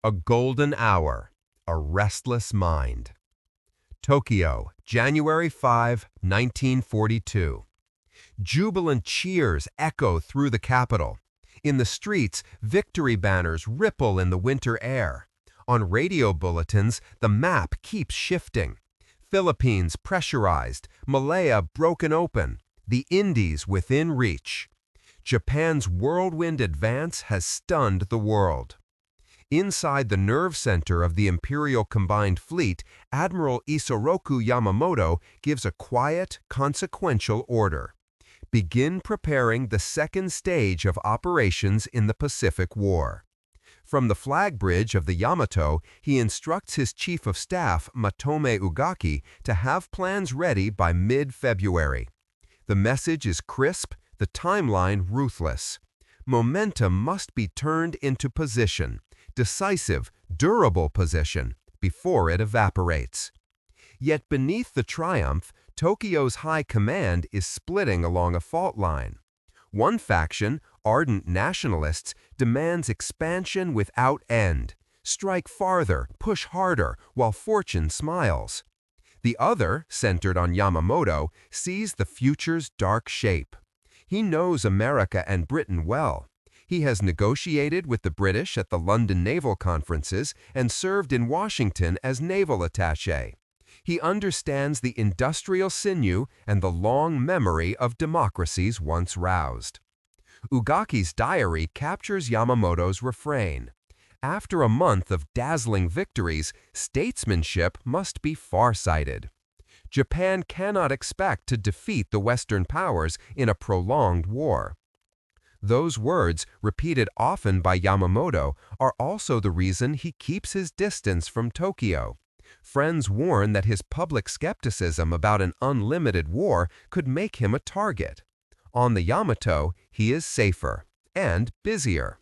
A golden hour, a restless mind. Tokyo, January 5, 1942. Jubilant cheers echo through the capital. In the streets, victory banners ripple in the winter air. On radio bulletins, the map keeps shifting. Philippines pressurized, Malaya broken open, the Indies within reach. Japan's whirlwind advance has stunned the world. Inside the nerve center of the Imperial Combined Fleet, Admiral Isoroku Yamamoto gives a quiet, consequential order. Begin preparing the second stage of operations in the Pacific War. From the flag bridge of the Yamato, he instructs his Chief of Staff, Matome Ugaki, to have plans ready by mid-February. The message is crisp, the timeline ruthless. Momentum must be turned into position. Decisive, durable position before it evaporates. Yet beneath the triumph, Tokyo's high command is splitting along a fault line. One faction, ardent nationalists, demands expansion without end. Strike farther, push harder, while fortune smiles. The other, centered on Yamamoto, sees the future's dark shape. He knows America and Britain well. He has negotiated with the British at the London naval conferences and served in Washington as naval attaché. He understands the industrial sinew and the long memory of democracies once roused. Ugaki's diary captures Yamamoto's refrain. After a month of dazzling victories, statesmanship must be far-sighted. Japan cannot expect to defeat the Western powers in a prolonged war. Those words, repeated often by Yamamoto, are also the reason he keeps his distance from Tokyo. Friends warn that his public skepticism about an unlimited war could make him a target. On the Yamato, he is safer and busier.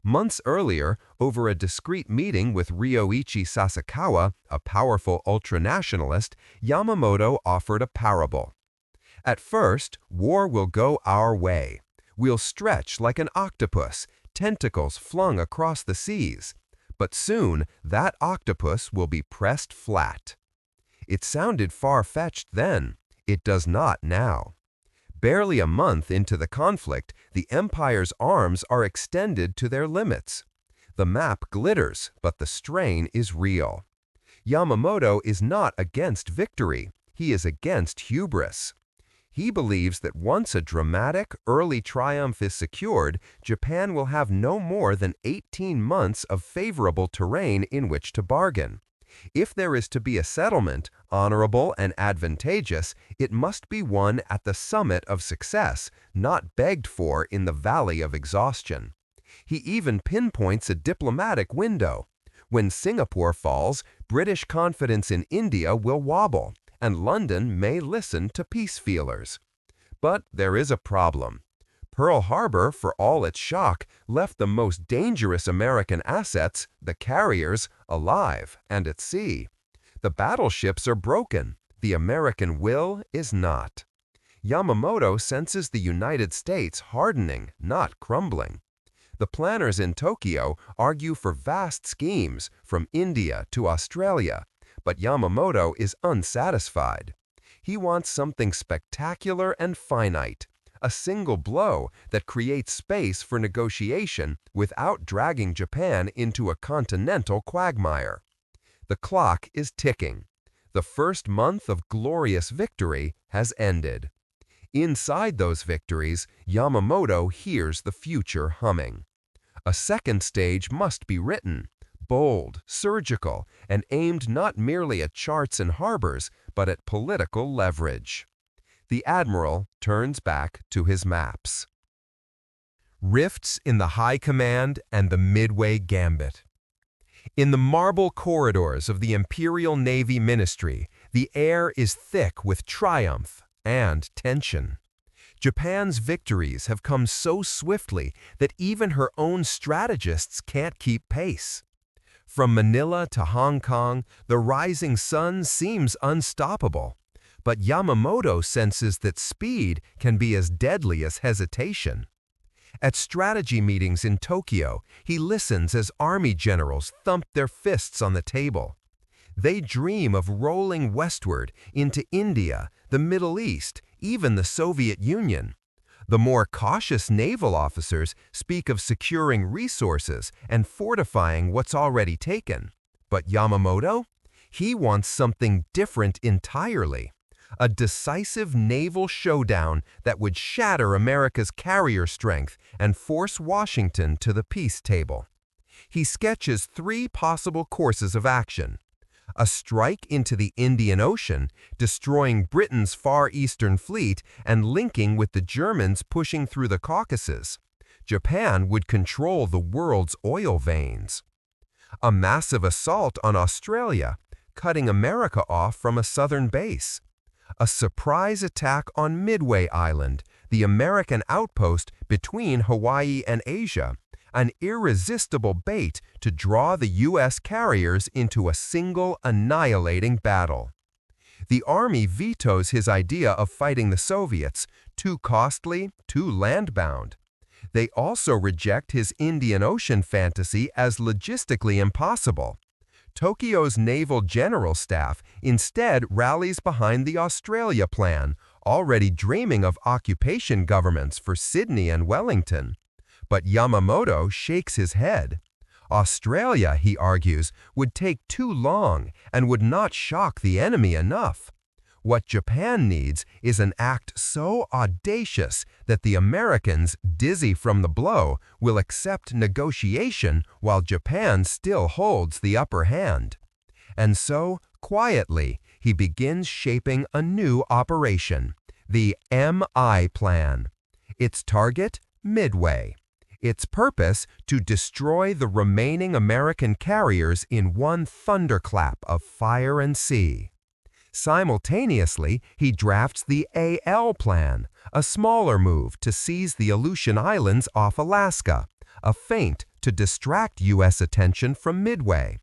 Months earlier, over a discreet meeting with Ryoichi Sasakawa, a powerful ultranationalist, Yamamoto offered a parable. At first, war will go our way. We'll stretch like an octopus, tentacles flung across the seas. But soon, that octopus will be pressed flat. It sounded far-fetched then. It does not now. Barely a month into the conflict, the empire's arms are extended to their limits. The map glitters, but the strain is real. Yamamoto is not against victory. He is against hubris. He believes that once a dramatic, early triumph is secured, Japan will have no more than 18 months of favorable terrain in which to bargain. If there is to be a settlement, honorable and advantageous, it must be won at the summit of success, not begged for in the valley of exhaustion. He even pinpoints a diplomatic window. When Singapore falls, British confidence in India will wobble, and London may listen to peace feelers. But there is a problem. Pearl Harbor, for all its shock, left the most dangerous American assets, the carriers, alive and at sea. The battleships are broken. The American will is not. Yamamoto senses the United States hardening, not crumbling. The planners in Tokyo argue for vast schemes, from India to Australia, but Yamamoto is unsatisfied. He wants something spectacular and finite, a single blow that creates space for negotiation without dragging Japan into a continental quagmire. The clock is ticking. The first month of glorious victory has ended. Inside those victories, Yamamoto hears the future humming. A second stage must be written, bold, surgical, and aimed not merely at charts and harbors, but at political leverage. The admiral turns back to his maps. Rifts in the High Command and the Midway Gambit. In the marble corridors of the Imperial Navy Ministry, the air is thick with triumph and tension. Japan's victories have come so swiftly that even her own strategists can't keep pace. From Manila to Hong Kong, the rising sun seems unstoppable. But Yamamoto senses that speed can be as deadly as hesitation. At strategy meetings in Tokyo, he listens as army generals thump their fists on the table. They dream of rolling westward into India, the Middle East, even the Soviet Union. The more cautious naval officers speak of securing resources and fortifying what's already taken. But Yamamoto? He wants something different entirely. A decisive naval showdown that would shatter America's carrier strength and force Washington to the peace table. He sketches three possible courses of action: a strike into the Indian Ocean, destroying Britain's Far Eastern Fleet and linking with the Germans pushing through the Caucasus. Japan would control the world's oil veins. A massive assault on Australia, cutting America off from a southern base. A surprise attack on Midway Island, the American outpost between Hawaii and Asia, an irresistible bait to draw the U.S. carriers into a single annihilating battle. The Army vetoes his idea of fighting the Soviets, too costly, too land-bound. They also reject his Indian Ocean fantasy as logistically impossible. Tokyo's naval general staff instead rallies behind the Australia plan, already dreaming of occupation governments for Sydney and Wellington. But Yamamoto shakes his head. Australia, he argues, would take too long and would not shock the enemy enough. What Japan needs is an act so audacious that the Americans, dizzy from the blow, will accept negotiation while Japan still holds the upper hand. And so, quietly, he begins shaping a new operation, the MI Plan. Its target, Midway. Its purpose, to destroy the remaining American carriers in one thunderclap of fire and sea. Simultaneously, he drafts the AL Plan, a smaller move to seize the Aleutian Islands off Alaska, a feint to distract U.S. attention from Midway.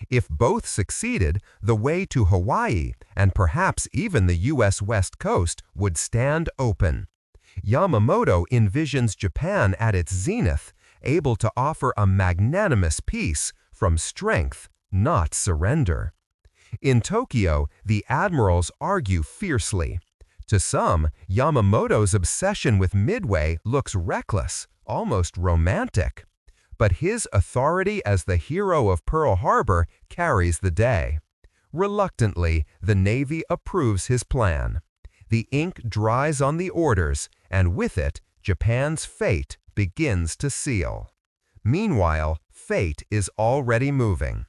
If both succeeded, the way to Hawaii, and perhaps even the U.S. West Coast, would stand open. Yamamoto envisions Japan at its zenith, able to offer a magnanimous peace from strength, not surrender. In Tokyo, the admirals argue fiercely. To some, Yamamoto's obsession with Midway looks reckless, almost romantic. But his authority as the hero of Pearl Harbor carries the day. Reluctantly, the Navy approves his plan. The ink dries on the orders, and with it, Japan's fate begins to seal. Meanwhile, fate is already moving.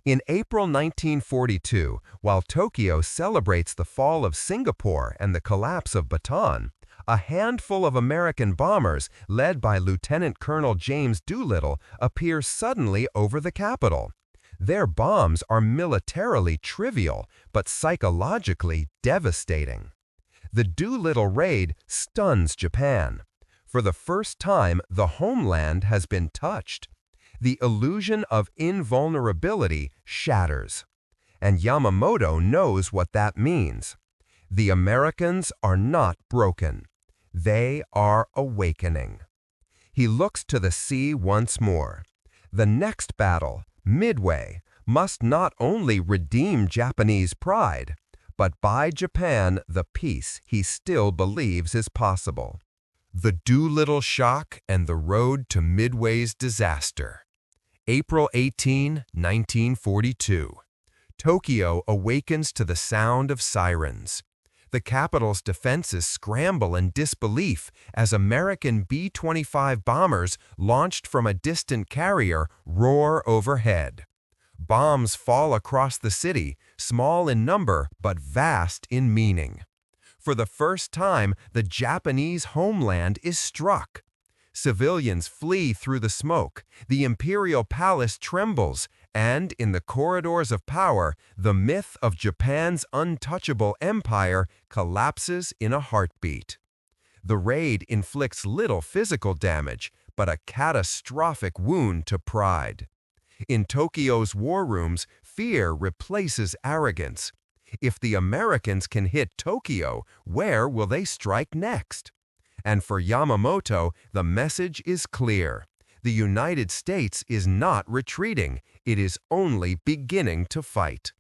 In April 1942, while Tokyo celebrates the fall of Singapore and the collapse of Bataan, a handful of American bombers, led by Lieutenant Colonel James Doolittle, appear suddenly over the capital. Their bombs are militarily trivial, but psychologically devastating. The Doolittle raid stuns Japan. For the first time, the homeland has been touched. The illusion of invulnerability shatters. And Yamamoto knows what that means. The Americans are not broken. They are awakening. He looks to the sea once more. The next battle, Midway, must not only redeem Japanese pride, but buy Japan the peace he still believes is possible. The Doolittle shock and the road to Midway's disaster. April 18, 1942. Tokyo awakens to the sound of sirens. The capital's defenses scramble in disbelief as American B-25 bombers launched from a distant carrier roar overhead. Bombs fall across the city, small in number but vast in meaning. For the first time, the Japanese homeland is struck. Civilians flee through the smoke, the imperial palace trembles, and in the corridors of power, the myth of Japan's untouchable empire collapses in a heartbeat. The raid inflicts little physical damage, but a catastrophic wound to pride. In Tokyo's war rooms, fear replaces arrogance. If the Americans can hit Tokyo, where will they strike next? And for Yamamoto, the message is clear. The United States is not retreating, it is only beginning to fight.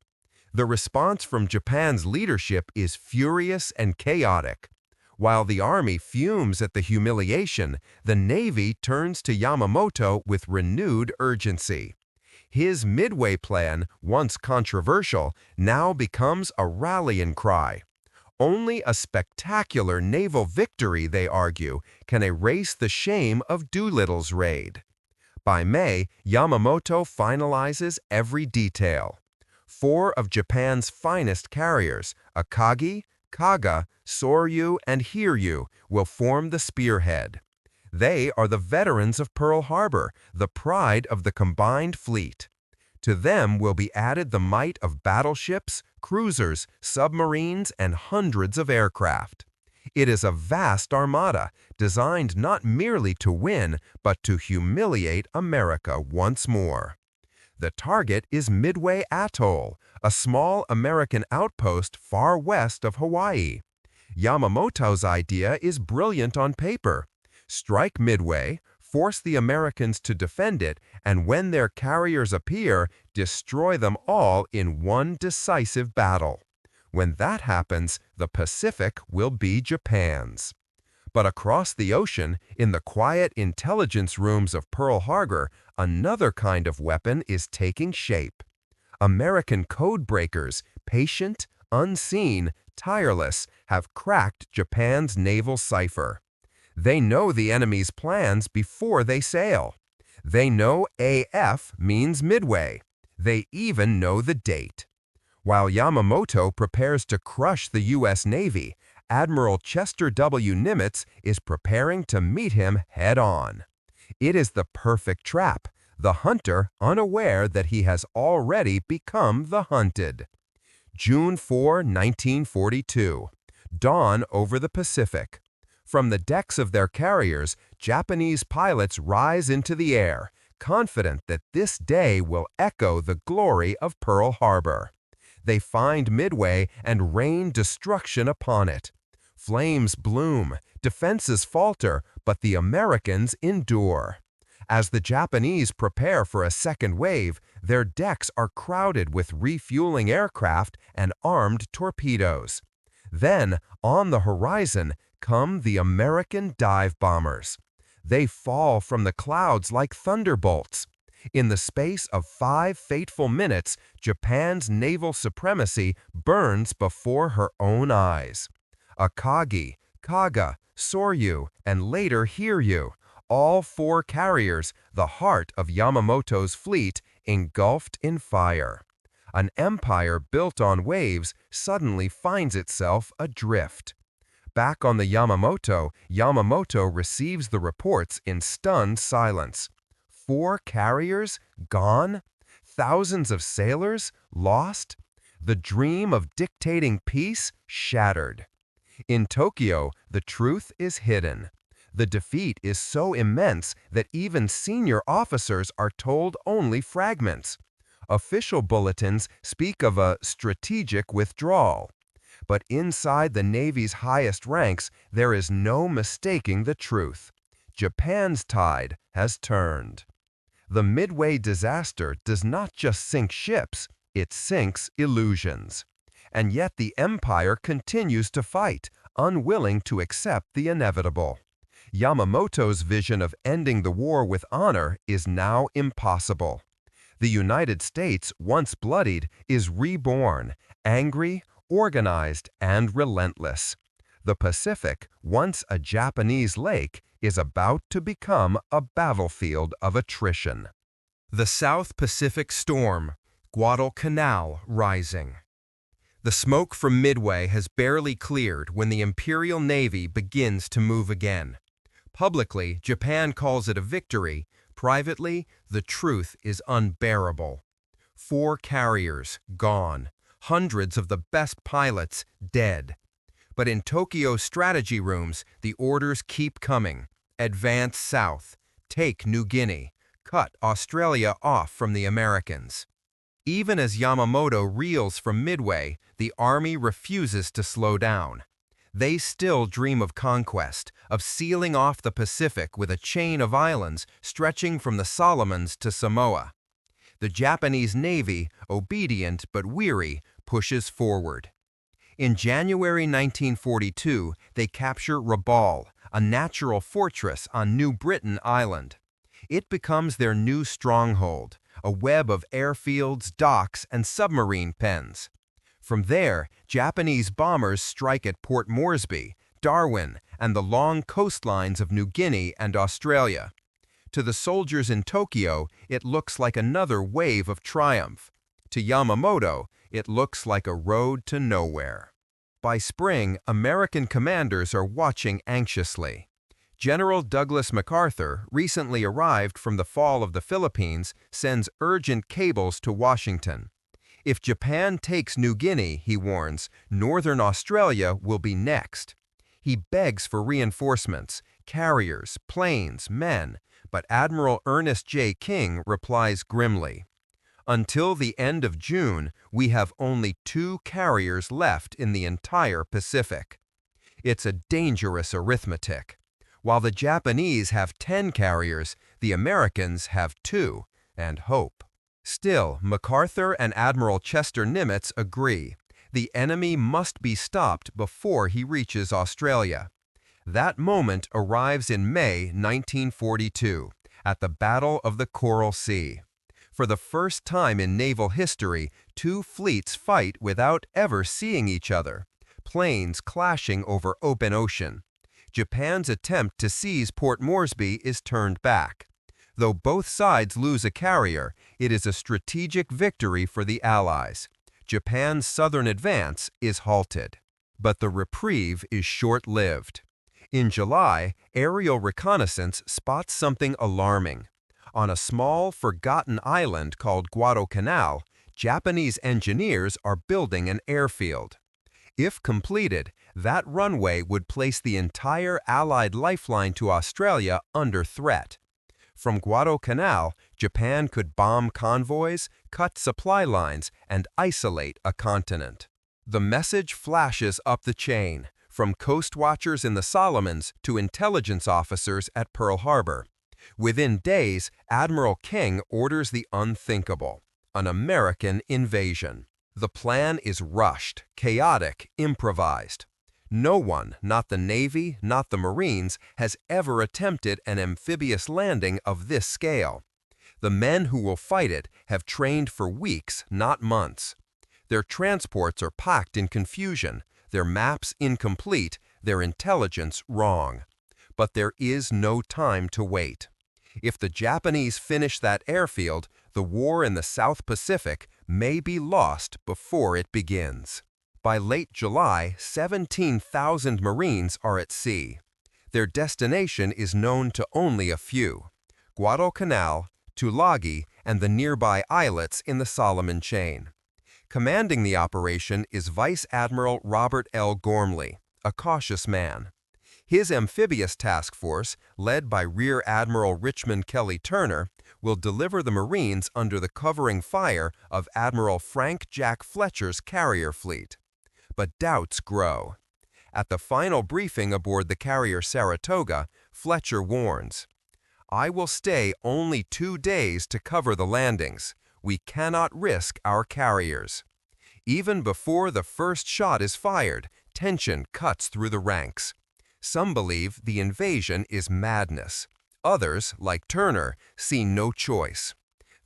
The response from Japan's leadership is furious and chaotic. While the army fumes at the humiliation, the Navy turns to Yamamoto with renewed urgency. His Midway plan, once controversial, now becomes a rallying cry. Only a spectacular naval victory, they argue, can erase the shame of Doolittle's raid. By May, Yamamoto finalizes every detail. 4 of Japan's finest carriers, Akagi, Kaga, Soryu, and Hiryu, will form the spearhead. They are the veterans of Pearl Harbor, the pride of the combined fleet. To them will be added the might of battleships, cruisers, submarines, and hundreds of aircraft. It is a vast armada, designed not merely to win, but to humiliate America once more. The target is Midway Atoll, a small American outpost far west of Hawaii. Yamamoto's idea is brilliant on paper. Strike Midway, force the Americans to defend it, and when their carriers appear, destroy them all in one decisive battle. When that happens, the Pacific will be Japan's. But across the ocean, in the quiet intelligence rooms of Pearl Harbor, another kind of weapon is taking shape. American code breakers, patient, unseen, tireless, have cracked Japan's naval cipher. They know the enemy's plans before they sail. They know AF means Midway. They even know the date. While Yamamoto prepares to crush the U.S. Navy, Admiral Chester W. Nimitz is preparing to meet him head-on. It is the perfect trap, the hunter unaware that he has already become the hunted. June 4, 1942. Dawn over the Pacific. From the decks of their carriers, Japanese pilots rise into the air, confident that this day will echo the glory of Pearl Harbor. They find Midway and rain destruction upon it. Flames bloom, defenses falter, but the Americans endure. As the Japanese prepare for a second wave, their decks are crowded with refueling aircraft and armed torpedoes. Then, on the horizon, come the American dive bombers. They fall from the clouds like thunderbolts. In the space of 5 fateful minutes, Japan's naval supremacy burns before her own eyes. Akagi, Kaga, Soryu, and later Hiryu, all 4 carriers, the heart of Yamamoto's fleet, engulfed in fire. An empire built on waves suddenly finds itself adrift. Back on the Yamamoto receives the reports in stunned silence. 4 carriers gone? Thousands of sailors lost? The dream of dictating peace shattered. In Tokyo, the truth is hidden. The defeat is so immense that even senior officers are told only fragments. Official bulletins speak of a strategic withdrawal. But inside the Navy's highest ranks, there is no mistaking the truth. Japan's tide has turned. The Midway disaster does not just sink ships, it sinks illusions. And yet the empire continues to fight, unwilling to accept the inevitable. Yamamoto's vision of ending the war with honor is now impossible. The United States, once bloodied, is reborn, angry, organized, and relentless. The Pacific, once a Japanese lake, is about to become a battlefield of attrition. The South Pacific Storm, Guadalcanal rising. The smoke from Midway has barely cleared when the Imperial Navy begins to move again. Publicly, Japan calls it a victory. Privately, the truth is unbearable. 4 carriers gone, hundreds of the best pilots dead. But in Tokyo's strategy rooms, the orders keep coming. Advance south, take New Guinea, cut Australia off from the Americans. Even as Yamamoto reels from Midway, the army refuses to slow down. They still dream of conquest, of sealing off the Pacific with a chain of islands stretching from the Solomons to Samoa. The Japanese Navy, obedient but weary, pushes forward. In January 1942, they capture Rabaul, a natural fortress on New Britain Island. It becomes their new stronghold, a web of airfields, docks, and submarine pens. From there, Japanese bombers strike at Port Moresby, Darwin, and the long coastlines of New Guinea and Australia. To the soldiers in Tokyo, it looks like another wave of triumph. To Yamamoto, it looks like a road to nowhere. By spring, American commanders are watching anxiously. General Douglas MacArthur, recently arrived from the fall of the Philippines, sends urgent cables to Washington. If Japan takes New Guinea, he warns, Northern Australia will be next. He begs for reinforcements, carriers, planes, men, but Admiral Ernest J. King replies grimly, "Until the end of June, we have only 2 carriers left in the entire Pacific." It's a dangerous arithmetic. While the Japanese have 10 carriers, the Americans have 2, and hope. Still, MacArthur and Admiral Chester Nimitz agree. The enemy must be stopped before he reaches Australia. That moment arrives in May 1942, at the Battle of the Coral Sea. For the first time in naval history, 2 fleets fight without ever seeing each other, planes clashing over open ocean. Japan's attempt to seize Port Moresby is turned back. Though both sides lose a carrier, it is a strategic victory for the Allies. Japan's southern advance is halted. But the reprieve is short-lived. In July, aerial reconnaissance spots something alarming. On a small, forgotten island called Guadalcanal, Japanese engineers are building an airfield. If completed, that runway would place the entire Allied lifeline to Australia under threat. From Guadalcanal, Japan could bomb convoys, cut supply lines, and isolate a continent. The message flashes up the chain, from coast watchers in the Solomons to intelligence officers at Pearl Harbor. Within days, Admiral King orders the unthinkable, an American invasion. The plan is rushed, chaotic, improvised. No one, not the Navy, not the Marines, has ever attempted an amphibious landing of this scale. The men who will fight it have trained for weeks, not months. Their transports are packed in confusion, their maps incomplete, their intelligence wrong. But there is no time to wait. If the Japanese finish that airfield, the war in the South Pacific may be lost before it begins. By late July, 17,000 Marines are at sea. Their destination is known to only a few: Guadalcanal, Tulagi, and the nearby islets in the Solomon chain. Commanding the operation is Vice Admiral Robert L. Gormley, a cautious man. His amphibious task force, led by Rear Admiral Richmond Kelly Turner, will deliver the Marines under the covering fire of Admiral Frank Jack Fletcher's carrier fleet. But doubts grow. At the final briefing aboard the carrier Saratoga, Fletcher warns, "I will stay only 2 days to cover the landings. We cannot risk our carriers." Even before the first shot is fired, tension cuts through the ranks. Some believe the invasion is madness. Others, like Turner, see no choice.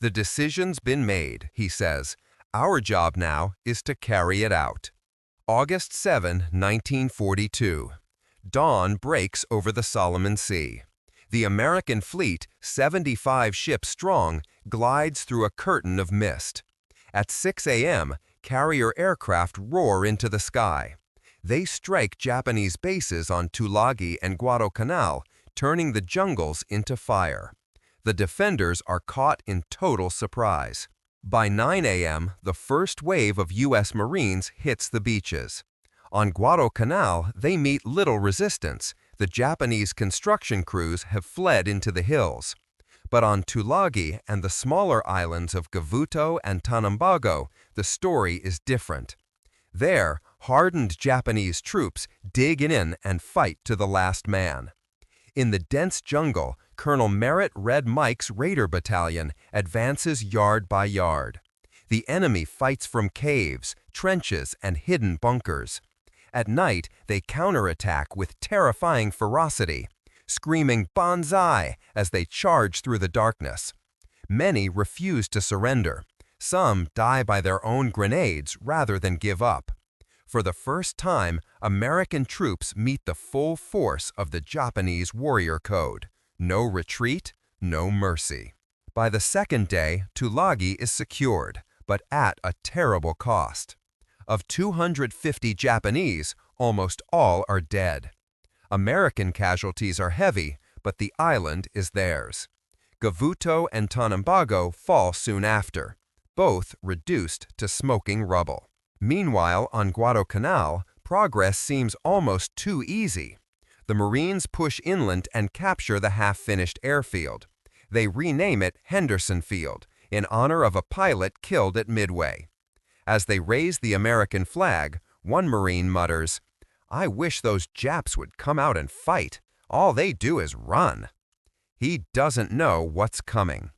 "The decision's been made," he says. "Our job now is to carry it out." August 7, 1942. Dawn breaks over the Solomon Sea. The American fleet, 75 ships strong, glides through a curtain of mist. At 6 a.m., carrier aircraft roar into the sky. They strike Japanese bases on Tulagi and Guadalcanal, turning the jungles into fire. The defenders are caught in total surprise. By 9 a.m., the first wave of U.S. Marines hits the beaches. On Guadalcanal, they meet little resistance. The Japanese construction crews have fled into the hills. But on Tulagi and the smaller islands of Gavuto and Tanambago, the story is different. There, Hardened Japanese troops dig in and fight to the last man. In the dense jungle, Colonel Merritt Red Mike's Raider Battalion advances yard by yard. The enemy fights from caves, trenches, and hidden bunkers. At night, they counterattack with terrifying ferocity, screaming "Banzai" as they charge through the darkness. Many refuse to surrender. Some die by their own grenades rather than give up. For the first time, American troops meet the full force of the Japanese warrior code. No retreat, no mercy. By the second day, Tulagi is secured, but at a terrible cost. Of 250 Japanese, almost all are dead. American casualties are heavy, but the island is theirs. Gavuto and Tanambago fall soon after, both reduced to smoking rubble. Meanwhile, on Guadalcanal, progress seems almost too easy. The Marines push inland and capture the half-finished airfield. They rename it Henderson Field, in honor of a pilot killed at Midway. As they raise the American flag, one Marine mutters, "I wish those Japs would come out and fight. All they do is run." He doesn't know what's coming,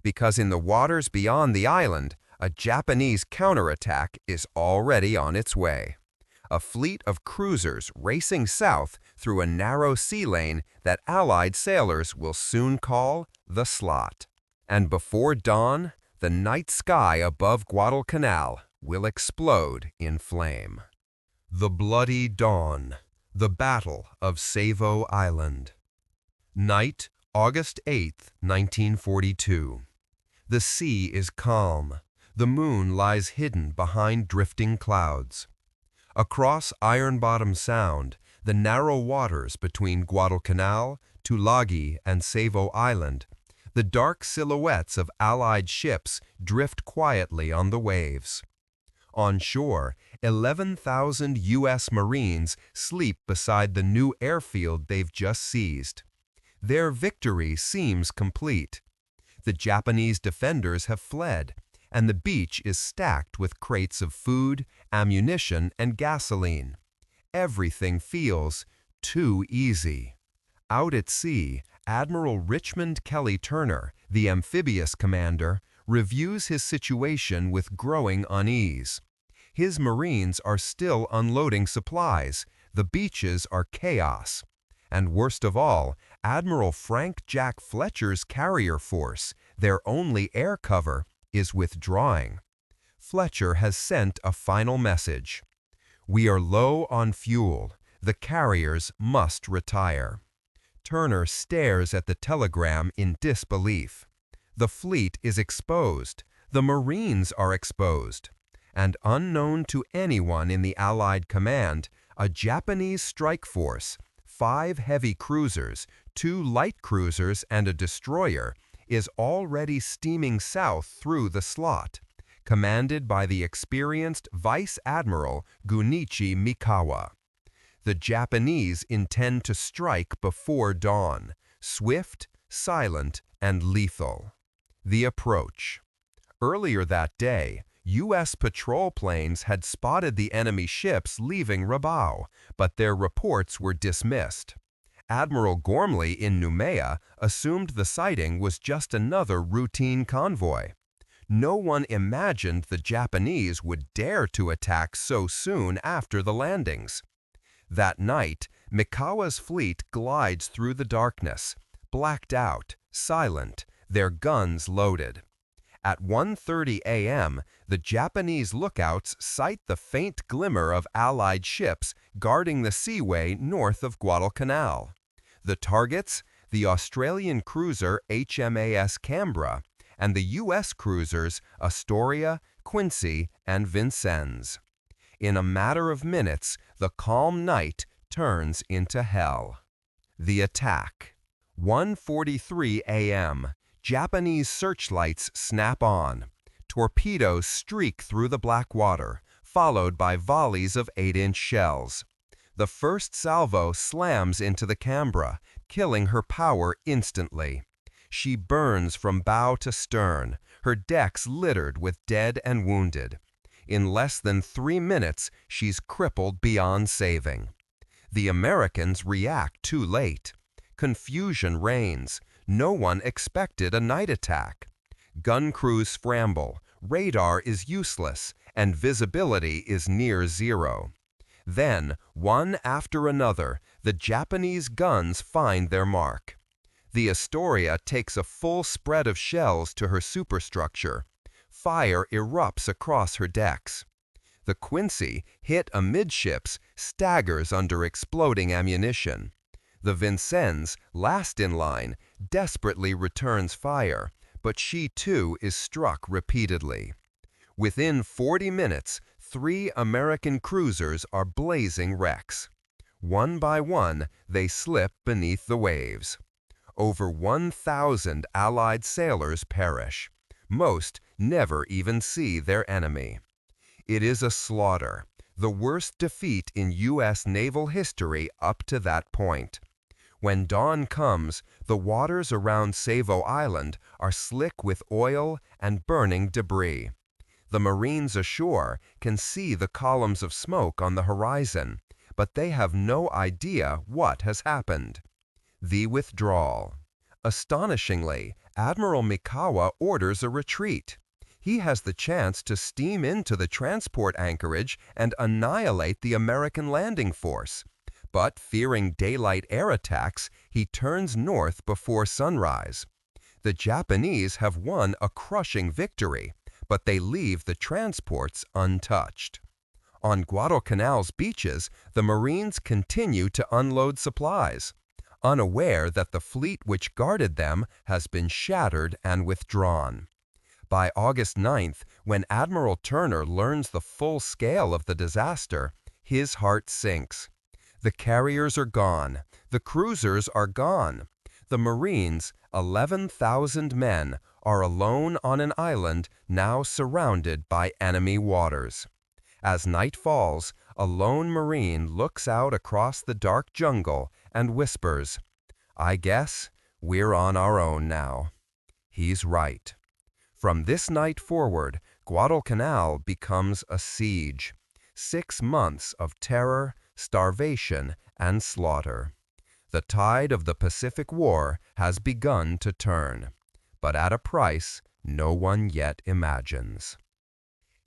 because in the waters beyond the island, a Japanese counterattack is already on its way. A fleet of cruisers racing south through a narrow sea lane that Allied sailors will soon call the Slot. And before dawn, the night sky above Guadalcanal will explode in flame. The Bloody Dawn, the Battle of Savo Island. Night, August 8, 1942. The sea is calm. The moon lies hidden behind drifting clouds. Across Iron Bottom Sound, the narrow waters between Guadalcanal, Tulagi, and Savo Island, the dark silhouettes of Allied ships drift quietly on the waves. On shore, 11,000 U.S. Marines sleep beside the new airfield they've just seized. Their victory seems complete. The Japanese defenders have fled, and the beach is stacked with crates of food, ammunition, and gasoline. Everything feels too easy. Out at sea, Admiral Richmond Kelly Turner, the amphibious commander, reviews his situation with growing unease. His Marines are still unloading supplies. The beaches are chaos. And worst of all, Admiral Frank Jack Fletcher's carrier force, their only air cover, is withdrawing. Fletcher has sent a final message. "We are low on fuel. The carriers must retire." Turner stares at the telegram in disbelief. The fleet is exposed. The Marines are exposed. And unknown to anyone in the Allied command, a Japanese strike force, 5 heavy cruisers, 2 light cruisers, and a destroyer, is already steaming south through the Slot, commanded by the experienced Vice Admiral Gunichi Mikawa. The Japanese intend to strike before dawn, swift, silent, and lethal. The approach. Earlier that day, U.S. patrol planes had spotted the enemy ships leaving Rabaul, but their reports were dismissed. Admiral Gormley in Noumea assumed the sighting was just another routine convoy. No one imagined the Japanese would dare to attack so soon after the landings. That night, Mikawa's fleet glides through the darkness, blacked out, silent, their guns loaded. At 1:30 a.m., the Japanese lookouts sight the faint glimmer of Allied ships guarding the seaway north of Guadalcanal. The targets, the Australian cruiser HMAS Canberra, and the U.S. cruisers Astoria, Quincy, and Vincennes. In a matter of minutes, the calm night turns into hell. The attack. 1:43 a.m. Japanese searchlights snap on. Torpedoes streak through the black water, followed by volleys of 8-inch shells. The first salvo slams into the Canberra, killing her power instantly. She burns from bow to stern, her decks littered with dead and wounded. In less than 3 minutes, she's crippled beyond saving. The Americans react too late. Confusion reigns. No one expected a night attack. Gun crews scramble, radar is useless, and visibility is near zero. Then, one after another, the Japanese guns find their mark. The Astoria takes a full spread of shells to her superstructure. Fire erupts across her decks. The Quincy, hit amidships, staggers under exploding ammunition. The Vincennes, last in line, desperately returns fire, but she too is struck repeatedly. Within 40 minutes, 3 American cruisers are blazing wrecks. One by one, they slip beneath the waves. Over 1,000 Allied sailors perish. Most never even see their enemy. It is a slaughter, the worst defeat in U.S. naval history up to that point. When dawn comes, the waters around Savo Island are slick with oil and burning debris. The Marines ashore can see the columns of smoke on the horizon, but they have no idea what has happened. The withdrawal. Astonishingly, Admiral Mikawa orders a retreat. He has the chance to steam into the transport anchorage and annihilate the American landing force. But fearing daylight air attacks, he turns north before sunrise. The Japanese have won a crushing victory, but they leave the transports untouched. On Guadalcanal's beaches, the Marines continue to unload supplies, unaware that the fleet which guarded them has been shattered and withdrawn. By August 9th, when Admiral Turner learns the full scale of the disaster, his heart sinks. The carriers are gone. The cruisers are gone. The Marines, 11,000 men, are alone on an island now surrounded by enemy waters. As night falls, a lone Marine looks out across the dark jungle and whispers, "I guess we're on our own now." He's right. From this night forward, Guadalcanal becomes a siege. 6 months of terror, starvation, and slaughter. The tide of the Pacific War has begun to turn, but at a price no one yet imagines.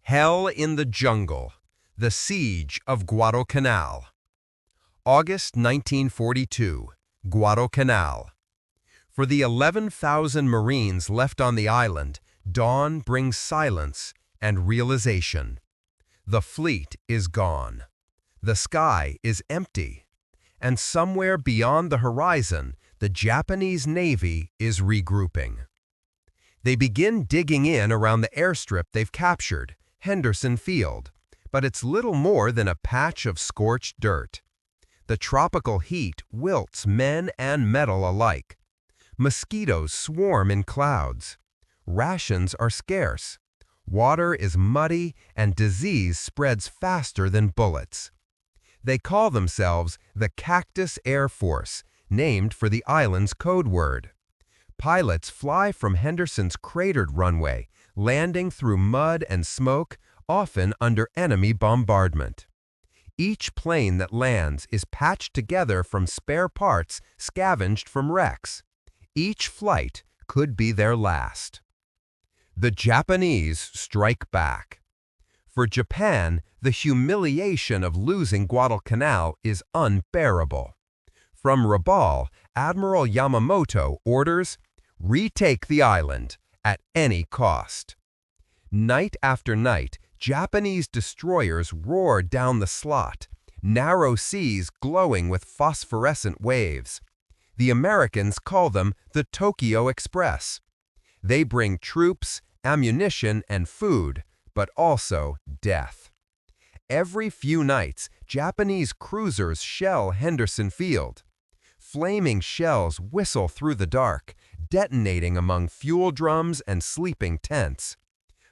Hell in the Jungle. The Siege of Guadalcanal. August 1942. Guadalcanal. For the 11,000 Marines left on the island, dawn brings silence and realization. The fleet is gone. The sky is empty. And somewhere beyond the horizon, the Japanese Navy is regrouping. They begin digging in around the airstrip they've captured, Henderson Field, but it's little more than a patch of scorched dirt. The tropical heat wilts men and metal alike. Mosquitoes swarm in clouds. Rations are scarce. Water is muddy and disease spreads faster than bullets. They call themselves the Cactus Air Force, named for the island's code word. Pilots fly from Henderson's cratered runway, landing through mud and smoke, often under enemy bombardment. Each plane that lands is patched together from spare parts scavenged from wrecks. Each flight could be their last. The Japanese strike back. For Japan, the humiliation of losing Guadalcanal is unbearable. From Rabaul, Admiral Yamamoto orders, "Retake the island at any cost." Night after night, Japanese destroyers roar down the slot, narrow seas glowing with phosphorescent waves. The Americans call them the Tokyo Express. They bring troops, ammunition, and food, but also death. Every few nights, Japanese cruisers shell Henderson Field. Flaming shells whistle through the dark, detonating among fuel drums and sleeping tents.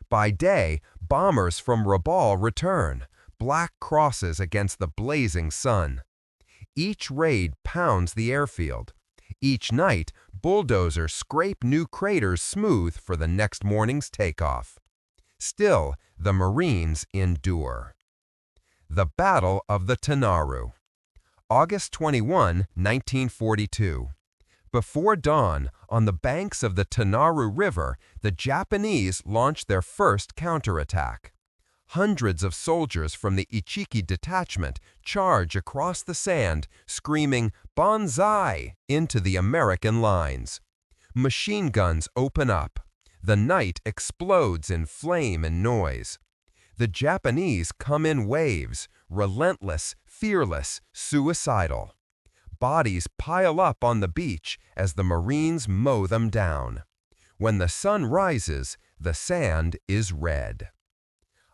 By day, bombers from Rabaul return, black crosses against the blazing sun. Each raid pounds the airfield. Each night, bulldozers scrape new craters smooth for the next morning's takeoff. Still, The Marines endure. The Battle of the Tanaru. August 21, 1942. Before dawn, on the banks of the Tanaru River, the Japanese launched their first counterattack. Hundreds of soldiers from the Ichiki detachment charge across the sand, screaming "Banzai" into the American lines. Machine guns open up. The night explodes in flame and noise. The Japanese come in waves, relentless, fearless, suicidal. Bodies pile up on the beach as the Marines mow them down. When the sun rises, the sand is red.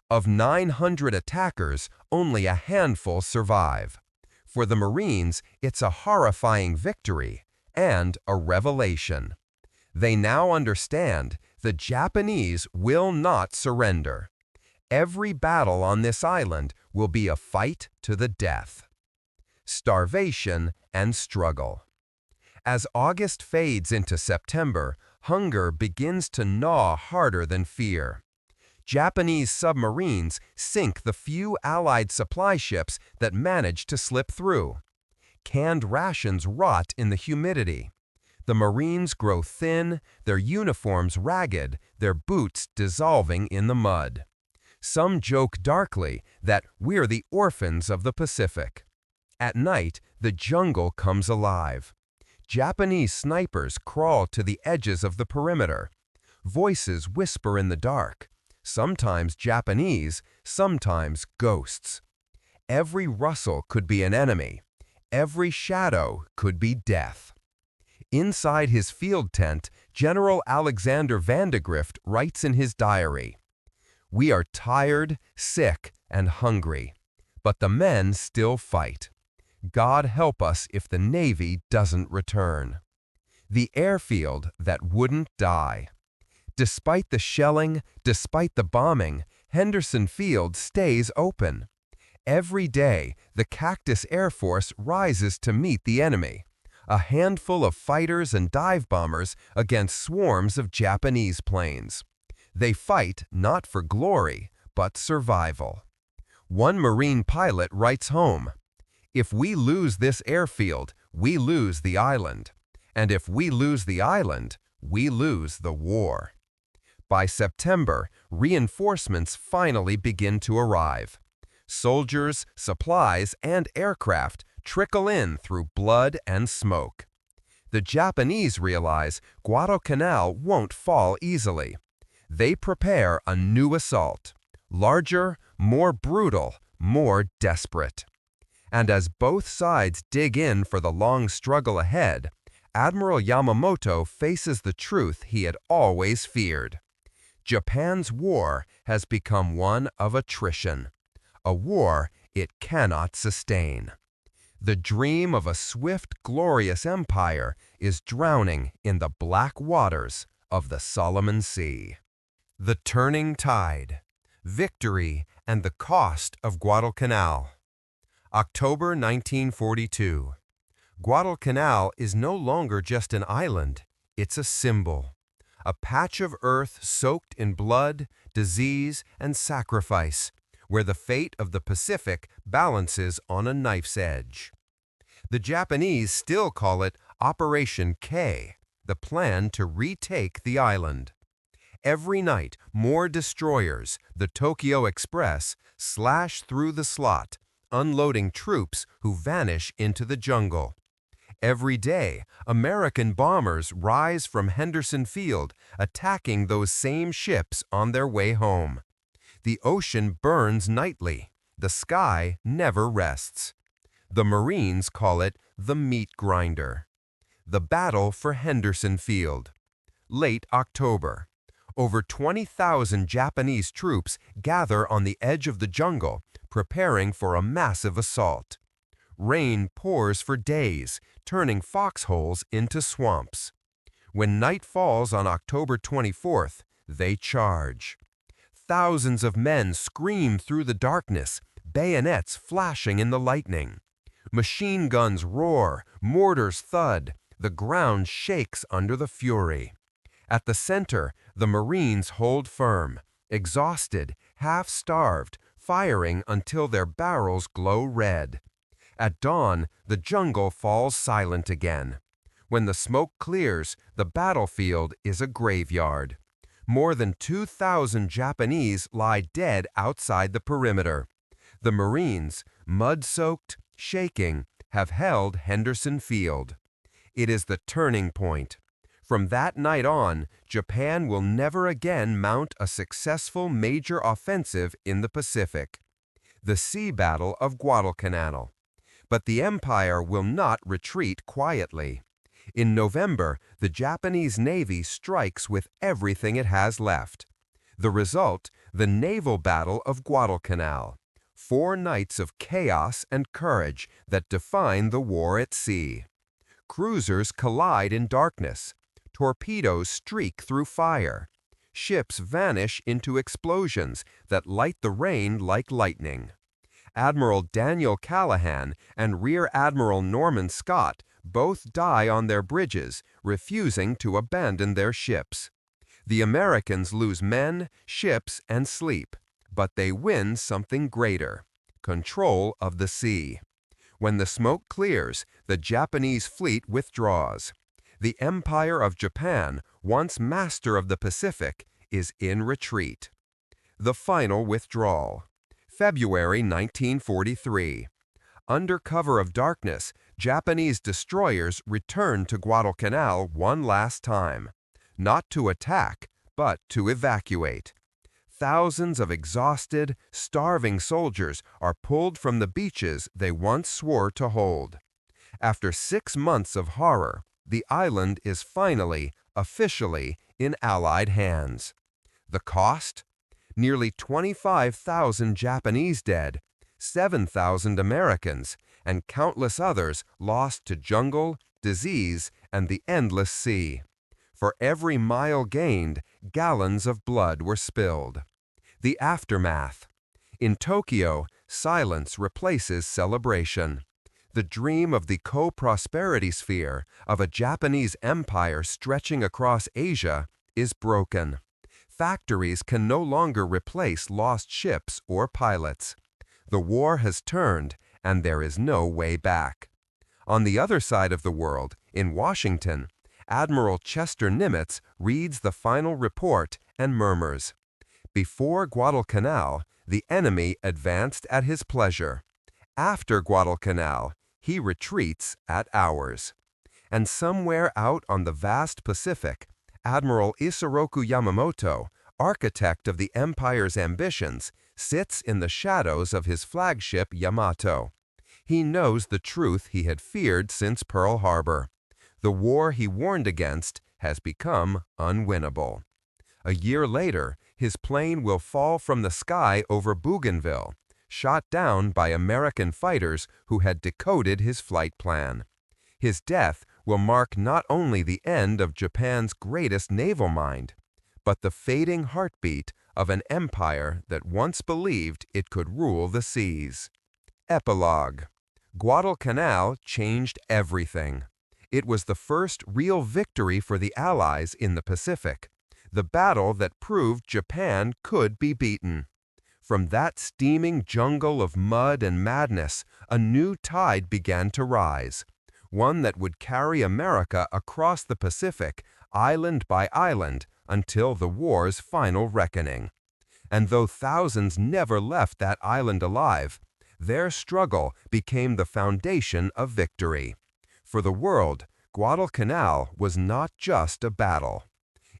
Of 900 attackers, only a handful survive. For the Marines, it's a horrifying victory and a revelation. They now understand the Japanese will not surrender. Every battle on this island will be a fight to the death. Starvation and struggle. As August fades into September, hunger begins to gnaw harder than fear. Japanese submarines sink the few Allied supply ships that manage to slip through. Canned rations rot in the humidity. The Marines grow thin, their uniforms ragged, their boots dissolving in the mud. Some joke darkly that we're the orphans of the Pacific. At night, the jungle comes alive. Japanese snipers crawl to the edges of the perimeter. Voices whisper in the dark. Sometimes Japanese, sometimes ghosts. Every rustle could be an enemy. Every shadow could be death. Inside his field tent, General Alexander Vandegrift writes in his diary, "We are tired, sick, and hungry, but the men still fight. God help us if the Navy doesn't return." The airfield that wouldn't die. Despite the shelling, despite the bombing, Henderson Field stays open. Every day, the Cactus Air Force rises to meet the enemy. A handful of fighters and dive bombers against swarms of Japanese planes. They fight not for glory, but survival. One Marine pilot writes home, "If we lose this airfield, we lose the island. And if we lose the island, we lose the war." By September, reinforcements finally begin to arrive. Soldiers, supplies, and aircraft trickle in through blood and smoke. The Japanese realize Guadalcanal won't fall easily. They prepare a new assault, larger, more brutal, more desperate. And as both sides dig in for the long struggle ahead, Admiral Yamamoto faces the truth he had always feared. Japan's war has become one of attrition, a war it cannot sustain. The dream of a swift, glorious empire is drowning in the black waters of the Solomon Sea. The turning tide, victory, and the cost of Guadalcanal. October 1942. Guadalcanal is no longer just an island, it's a symbol. A patch of earth soaked in blood, disease, and sacrifice, where the fate of the Pacific balances on a knife's edge. The Japanese still call it Operation K, the plan to retake the island. Every night, more destroyers, the Tokyo Express, slash through the slot, unloading troops who vanish into the jungle. Every day, American bombers rise from Henderson Field, attacking those same ships on their way home. The ocean burns nightly. The sky never rests. The Marines call it the meat grinder. The battle for Henderson Field. Late October. Over 20,000 Japanese troops gather on the edge of the jungle, preparing for a massive assault. Rain pours for days, turning foxholes into swamps. When night falls on October 24th, they charge. Thousands of men scream through the darkness, bayonets flashing in the lightning. Machine guns roar, mortars thud, the ground shakes under the fury. At the center, the Marines hold firm, exhausted, half-starved, firing until their barrels glow red. At dawn, the jungle falls silent again. When the smoke clears, the battlefield is a graveyard. More than 2,000 Japanese lie dead outside the perimeter. The Marines, mud-soaked, shaking, have held Henderson Field. It is the turning point. From that night on, Japan will never again mount a successful major offensive in the Pacific. The Sea Battle of Guadalcanal. But the empire will not retreat quietly. In November, the Japanese Navy strikes with everything it has left. The result, the naval battle of Guadalcanal. 4 nights of chaos and courage that define the war at sea. Cruisers collide in darkness. Torpedoes streak through fire. Ships vanish into explosions that light the rain like lightning. Admiral Daniel Callahan and Rear Admiral Norman Scott both die on their bridges, refusing to abandon their ships. The Americans lose men, ships, and sleep, but they win something greater: control of the sea. When the smoke clears, the Japanese fleet withdraws. The Empire of Japan, once master of the Pacific, is in retreat. The final withdrawal. February 1943. Under cover of darkness, Japanese destroyers return to Guadalcanal one last time, not to attack, but to evacuate. Thousands of exhausted, starving soldiers are pulled from the beaches they once swore to hold. After 6 months of horror, the island is finally, officially, in Allied hands. The cost? Nearly 25,000 Japanese dead, 7,000 Americans, and countless others lost to jungle, disease, and the endless sea. For every mile gained, gallons of blood were spilled. The aftermath. In Tokyo, silence replaces celebration. The dream of the co-prosperity sphere of a Japanese empire stretching across Asia is broken. Factories can no longer replace lost ships or pilots. The war has turned, and there is no way back. On the other side of the world, in Washington, Admiral Chester Nimitz reads the final report and murmurs, "Before Guadalcanal, the enemy advanced at his pleasure. After Guadalcanal, he retreats at ours." And somewhere out on the vast Pacific, Admiral Isoroku Yamamoto, architect of the empire's ambitions, sits in the shadows of his flagship Yamato. He knows the truth he had feared since Pearl Harbor. The war he warned against has become unwinnable. A year later, his plane will fall from the sky over Bougainville, shot down by American fighters who had decoded his flight plan. His death will mark not only the end of Japan's greatest naval mind, but the fading heartbeat of an empire that once believed it could rule the seas. Epilogue. Guadalcanal changed everything. It was the first real victory for the Allies in the Pacific, the battle that proved Japan could be beaten. From that steaming jungle of mud and madness, a new tide began to rise, one that would carry America across the Pacific, island by island, until the war's final reckoning. And though thousands never left that island alive, their struggle became the foundation of victory. For the world, Guadalcanal was not just a battle.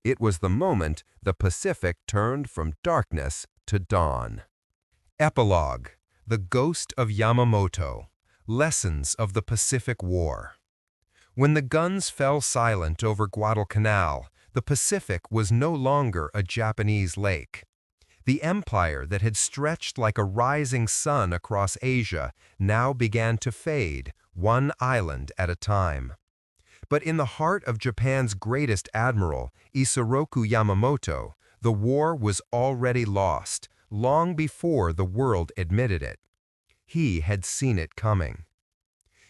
It was the moment the Pacific turned from darkness to dawn. Epilogue. The Ghost of Yamamoto. Lessons of the Pacific War. When the guns fell silent over Guadalcanal, the Pacific was no longer a Japanese lake. The empire that had stretched like a rising sun across Asia now began to fade, one island at a time. But in the heart of Japan's greatest admiral, Isoroku Yamamoto, the war was already lost, long before the world admitted it. He had seen it coming.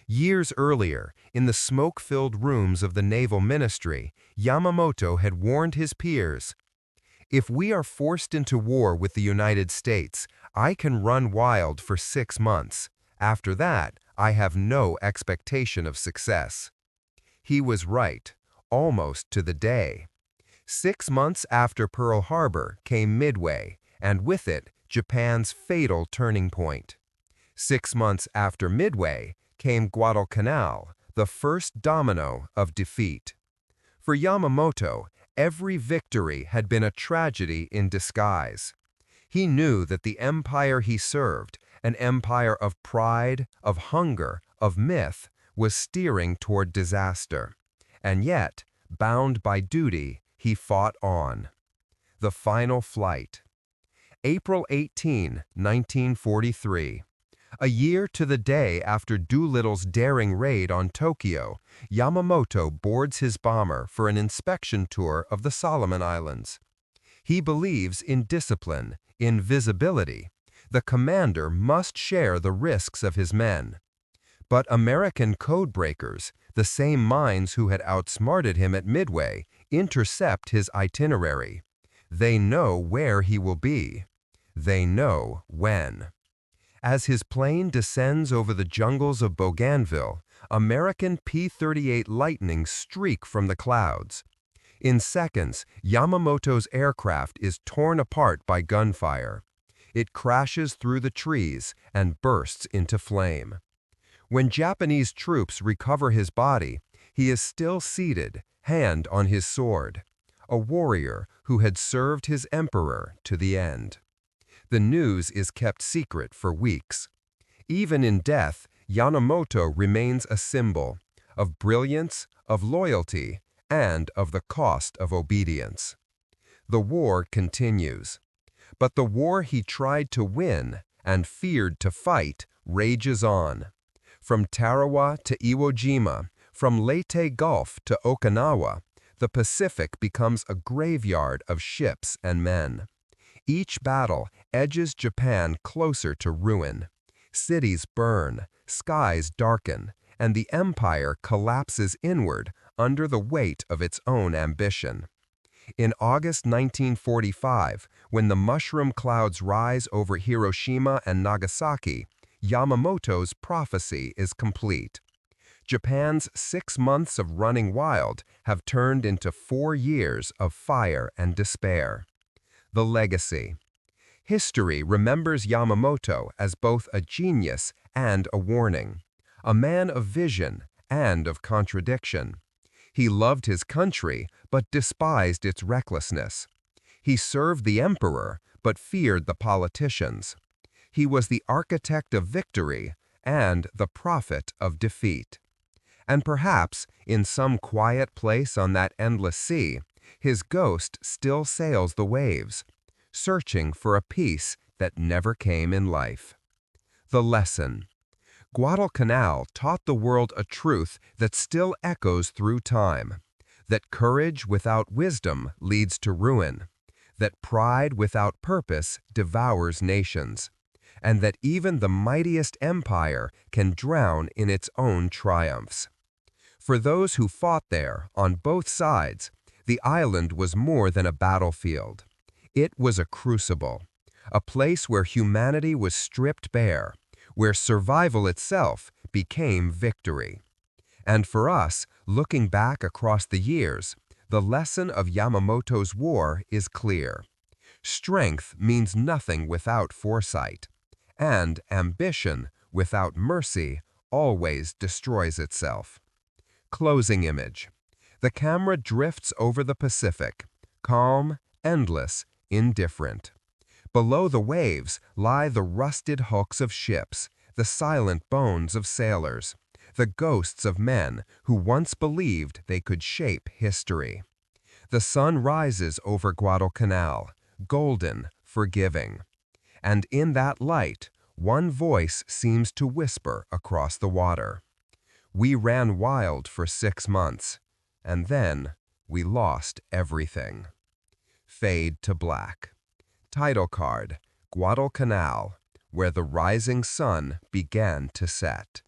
Years earlier, in the smoke-filled rooms of the Naval Ministry, Yamamoto had warned his peers, If we are forced into war with the United States, I can run wild for 6 months. After that, I have no expectation of success." He was right, almost to the day. 6 months after Pearl Harbor came Midway, and with it, Japan's fatal turning point. 6 months after Midway came Guadalcanal, the first domino of defeat. For Yamamoto, every victory had been a tragedy in disguise. He knew that the empire he served, an empire of pride, of hunger, of myth, was steering toward disaster. And yet, bound by duty, he fought on. The final flight. April 18, 1943. A year to the day after Doolittle's daring raid on Tokyo, Yamamoto boards his bomber for an inspection tour of the Solomon Islands. He believes in discipline, in visibility. The commander must share the risks of his men. But American codebreakers, the same minds who had outsmarted him at Midway, intercept his itinerary. They know where he will be. They know when. As his plane descends over the jungles of Bougainville, American P-38 Lightnings streak from the clouds. In seconds, Yamamoto's aircraft is torn apart by gunfire. It crashes through the trees and bursts into flame. When Japanese troops recover his body, he is still seated, hand on his sword, a warrior who had served his emperor to the end. The news is kept secret for weeks. Even in death, Yamamoto remains a symbol of brilliance, of loyalty, and of the cost of obedience. The war continues. But the war he tried to win and feared to fight rages on. From Tarawa to Iwo Jima, from Leyte Gulf to Okinawa, the Pacific becomes a graveyard of ships and men. Each battle edges Japan closer to ruin. Cities burn, skies darken, and the empire collapses inward under the weight of its own ambition. In August 1945, when the mushroom clouds rise over Hiroshima and Nagasaki, Yamamoto's prophecy is complete. Japan's 6 months of running wild have turned into 4 years of fire and despair. The legacy. History remembers Yamamoto as both a genius and a warning, a man of vision and of contradiction. He loved his country, but despised its recklessness. He served the emperor, but feared the politicians. He was the architect of victory and the prophet of defeat. And perhaps, in some quiet place on that endless sea, his ghost still sails the waves, searching for a peace that never came in life. The lesson. Guadalcanal taught the world a truth that still echoes through time, that courage without wisdom leads to ruin, that pride without purpose devours nations, and that even the mightiest empire can drown in its own triumphs. For those who fought there, on both sides, the island was more than a battlefield. It was a crucible, a place where humanity was stripped bare, where survival itself became victory. And for us, looking back across the years, the lesson of Yamamoto's war is clear. Strength means nothing without foresight, and ambition without mercy always destroys itself. Closing image. The camera drifts over the Pacific, calm, endless, indifferent. Below the waves lie the rusted hulks of ships, the silent bones of sailors, the ghosts of men who once believed they could shape history. The sun rises over Guadalcanal, golden, forgiving. And in that light, one voice seems to whisper across the water. We ran wild for 6 months, and then we lost everything. Fade to black. Title card, Guadalcanal, where the rising sun began to set.